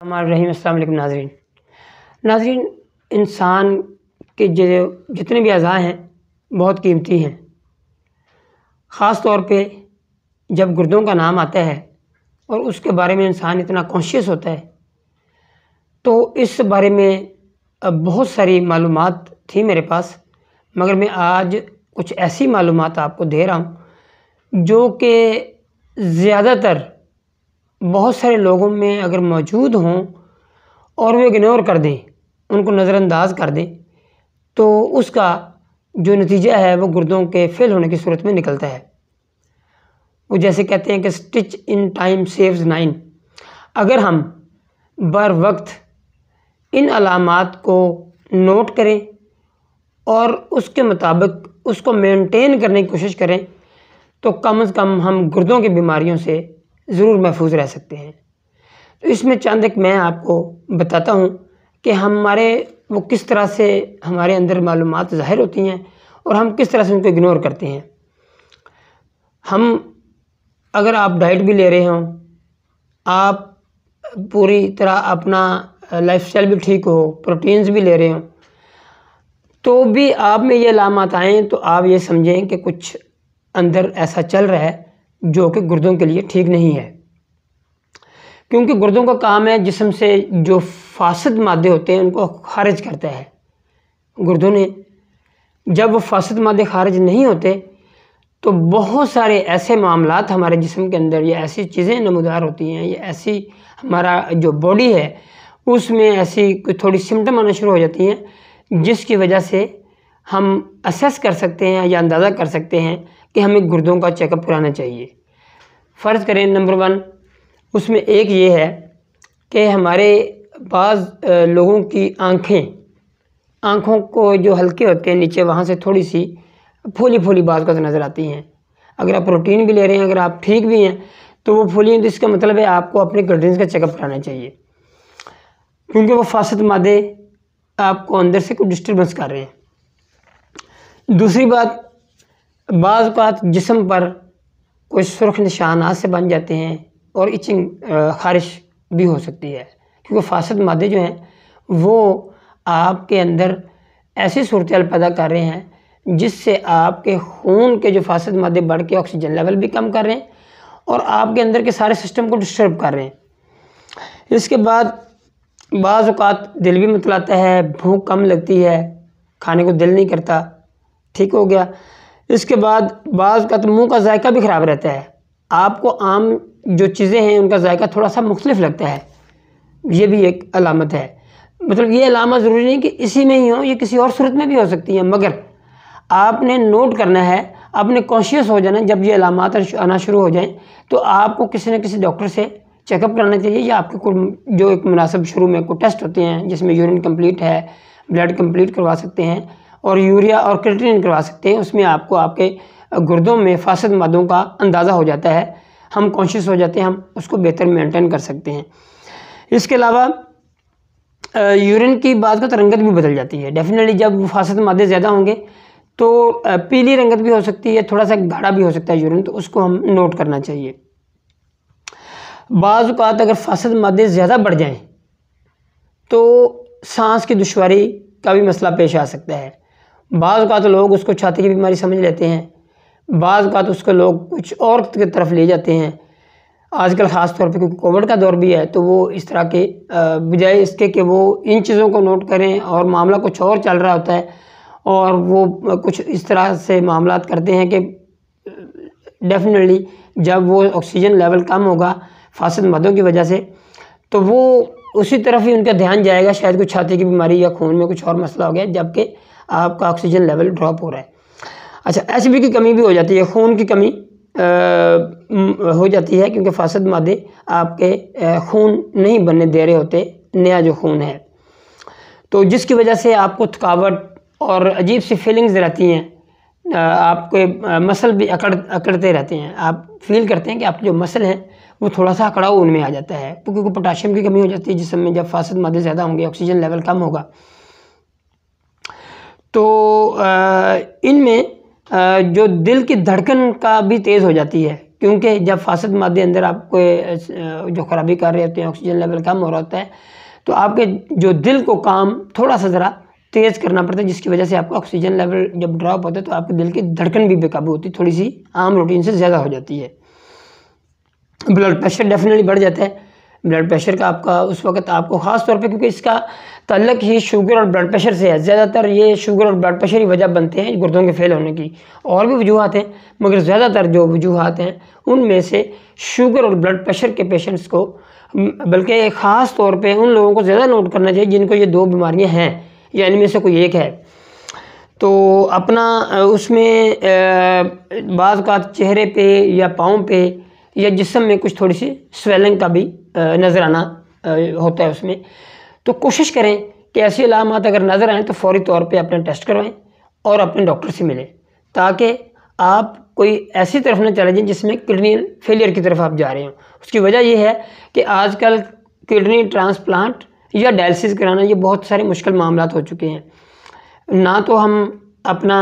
रहीम। अस्सलाम वालेकुम नाज़रीन, इंसान के जितने भी अज़ा हैं बहुत कीमती हैं। ख़ास तौर पे जब गुर्दों का नाम आता है और उसके बारे में इंसान इतना कॉन्शियस होता है, तो इस बारे में बहुत सारी मालूमात थी मेरे पास, मगर मैं आज कुछ ऐसी मालूमात आपको दे रहा हूँ जो कि ज़्यादातर बहुत सारे लोगों में अगर मौजूद हों और वो इग्नोर कर दें, उनको नज़रअंदाज कर दें, तो उसका जो नतीजा है वो गुर्दों के फेल होने की सूरत में निकलता है। वो जैसे कहते हैं कि स्टिच इन टाइम सेव्स 9। अगर हम बर वक्त इन अलामात को नोट करें और उसके मुताबिक उसको मेंटेन करने की कोशिश करें, तो कम से कम हम गुर्दों की बीमारियों से ज़रूर महफूज रह सकते हैं। तो इसमें चंद एक मैं आपको बताता हूँ कि हमारे वो किस तरह से हमारे अंदर मालूमात ज़ाहिर होती हैं और हम किस तरह से उनको इग्नोर करते हैं। अगर आप डाइट भी ले रहे हों, आप पूरी तरह अपना लाइफस्टाइल भी ठीक हो, प्रोटीन्स भी ले रहे हों, तो भी आप में ये अलामत आएँ तो आप ये समझें कि कुछ अंदर ऐसा चल रहा है जो कि गुर्दों के लिए ठीक नहीं है। क्योंकि गुर्दों का काम है जिस्म से जो फासिद मादे होते हैं उनको खारिज करता है। गुर्दों ने जब वो फासिद मादे खारिज नहीं होते तो बहुत सारे ऐसे मामलात हमारे जिस्म के अंदर या ऐसी चीज़ें नमूदार होती हैं, या ऐसी हमारा जो बॉडी है उसमें ऐसी कोई थोड़ी सिम्टम आना शुरू हो जाती हैं जिसकी वजह से हम असेस कर सकते हैं या अंदाज़ा कर सकते हैं कि हमें गुर्दों का चेकअप कराना चाहिए। फ़र्ज़ करें नंबर 1 उसमें एक ये है कि हमारे बाज़ लोगों की आँखों को जो हल्के होते हैं नीचे, वहाँ से थोड़ी सी फूली फूली बाज़ को नज़र आती हैं। अगर आप प्रोटीन भी ले रहे हैं, अगर आप ठीक भी हैं, तो वो फूली, तो इसका मतलब है आपको अपने किडनीज़ का चेकअप कराना चाहिए, क्योंकि वो फासिद मादे आपको अंदर से कुछ डिस्टर्बेंस कर रहे हैं। दूसरी बात, बाज़ औक़ात जिस्म पर कुछ सुर्ख निशानात से बन जाते हैं और इचिंग ख़ारिश भी हो सकती है, क्योंकि फासिद मादे जो हैं वो आपके अंदर ऐसी सूरत पैदा कर रहे हैं जिससे आपके खून के जो फासिद मादे बढ़ के ऑक्सीजन लेवल भी कम कर रहे हैं और आपके अंदर के सारे सिस्टम को डिस्टर्ब कर रहे हैं। इसके बाद बाज़ औक़ात दिल भी मतलाता है, भूख कम लगती है, खाने को दिल नहीं करता, ठीक हो गया। इसके बाद बाज़ औक़ात मुँह का जायका भी ख़राब रहता है, आपको आम जो चीज़ें हैं उनका जायका थोड़ा सा मुख्तलिफ लगता है, ये भी एक अलामत है। मतलब ये अलामत ज़रूरी नहीं कि इसी में ही हो, ये किसी और सूरत में भी हो सकती है, मगर आपने नोट करना है, आपने कॉन्शियस हो जाना। जब ये अलामत आना शुरू हो जाएं तो आपको किसी न किसी डॉक्टर से चेकअप कराना चाहिए, या आपके कोई जो एक मुनासिब शुरू में कोई टेस्ट होते हैं जिसमें यूरिन कंप्लीट है, ब्लड कंप्लीट करवा सकते हैं और यूरिया और क्रिएटिनिन करवा सकते हैं। उसमें आपको आपके गुर्दों में फासिद मादों का अंदाज़ा हो जाता है, हम कॉन्शियस हो जाते हैं, हम उसको बेहतर मेंटेन कर सकते हैं। इसके अलावा यूरिन की बात का तो रंगत भी बदल जाती है। डेफिनेटली जब फासिद मादे ज़्यादा होंगे तो पीली रंगत भी हो सकती है, थोड़ा सा गाढ़ा भी हो सकता है यूरिन, तो उसको हम नोट करना चाहिए। बाज़ औक़ात अगर फासिद मादे ज़्यादा बढ़ जाएं तो सांस की दुश्वारी का भी मसला पेश आ सकता है। बाज़ औक़ात लोग उसको छाती की बीमारी समझ लेते हैं, बाज़ औक़ात उसको लोग कुछ और की तरफ ले जाते हैं। आजकल ख़ास तौर पे क्योंकि कोविड का दौर भी है, तो वो इस तरह के बजाय इसके कि वो इन चीज़ों को नोट करें और मामला कुछ और चल रहा होता है और वो कुछ इस तरह से मामलात करते हैं कि डेफिनेटली जब वो ऑक्सीजन लेवल कम होगा फासिद मादों की वजह से, तो वो उसी तरफ ही उनका ध्यान जाएगा, शायद कुछ छाती की बीमारी या खून में कुछ और मसला हो गया, जबकि आपका ऑक्सीजन लेवल ड्रॉप हो रहा है। अच्छा, एचबी की कमी भी हो जाती है, खून की कमी हो जाती है, क्योंकि फासिद मादे आपके खून नहीं बनने दे रहे होते, नया जो खून है, तो जिसकी वजह से आपको थकावट और अजीब सी फीलिंग्स रहती हैं, आपके मसल भी अकड़ते रहते हैं, आप फील करते हैं कि आपके जो मसल हैं वो थोड़ा सा अकड़ाव उनमें आ जाता है, क्योंकि पोटाशियम की कमी हो जाती है जिस्म में। जब फासिद मादे ज़्यादा होंगे, ऑक्सीजन लेवल कम होगा, तो इनमें जो दिल की धड़कन का भी तेज़ हो जाती है, क्योंकि जब फासद मादे अंदर आपको जो खराबी कर रहे होते हैं, ऑक्सीजन लेवल कम हो रहा होता है, तो आपके जो दिल को काम थोड़ा सा ज़रा तेज़ करना पड़ता है, जिसकी वजह से आपका ऑक्सीजन लेवल जब ड्रॉप होता है तो आपके दिल की धड़कन भी बेकाबू होती है, थोड़ी सी आम रूटीन से ज़्यादा हो जाती है। ब्लड प्रेशर डेफिनेटली बढ़ जाता है। ब्लड प्रेशर का आपका उस वक्त आपको ख़ास तौर पे, क्योंकि इसका ताल्लुक ही शुगर और ब्लड प्रेशर से है, ज़्यादातर ये शुगर और ब्लड प्रेशर ही वजह बनते हैं गुर्दों के फेल होने की। और भी वजूहात हैं, मगर ज़्यादातर जो वजूहात हैं उनमें से शुगर और ब्लड प्रेशर के पेशेंट्स को, बल्कि ख़ास तौर पे उन लोगों को ज़्यादा नोट करना चाहिए जिनको ये 2 बीमारियाँ हैं या इनमें से कोई एक है। तो अपना उसमें बाज़ का चेहरे पे या पाँव पे या जिस्म में कुछ थोड़ी सी स्वेलिंग का भी नज़र आना होता है उसमें। तो कोशिश करें कि ऐसी अलामत अगर नज़र आएँ तो फ़ौरी तौर पे अपना टेस्ट करवाएं और अपने डॉक्टर से मिलें, ताकि आप कोई ऐसी तरफ न चले जाएं जिसमें किडनी फेलियर की तरफ आप जा रहे हों। उसकी वजह यह है कि आजकल किडनी ट्रांसप्लांट या डायलिसिस कराना ये बहुत सारे मुश्किल मामलात हो चुके हैं। ना तो हम अपना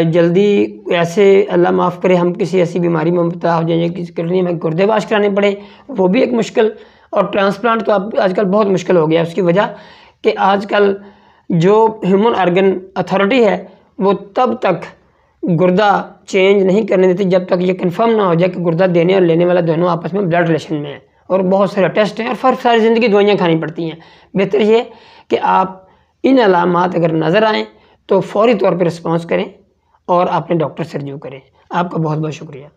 जल्दी ऐसे, अल्लाह माफ़ करे, हम किसी ऐसी बीमारी में मुब्तला हो जाए कि किडनी में गुर्दे वाश कराने पड़े, वो भी एक मुश्किल। और ट्रांसप्लांट तो अब आजकल बहुत मुश्किल हो गया है। उसकी वजह कि आजकल जो ह्यूमन ऑर्गन अथॉरिटी है वो तब तक गुर्दा चेंज नहीं करने देती जब तक ये कंफर्म ना हो जाए कि गुर्दा देने और लेने वाला दोनों आपस में ब्लड रिलेशन में है। और बहुत सारे टेस्ट हैं और फिर सारी ज़िंदगी दवाइयाँ खानी पड़ती हैं। बेहतर ये कि आप इन अलामात अगर नज़र आएँ तो फ़ौरी तौर पर रिस्पॉन्स करें और अपने डॉक्टर से रजू करें। आपका बहुत बहुत शुक्रिया।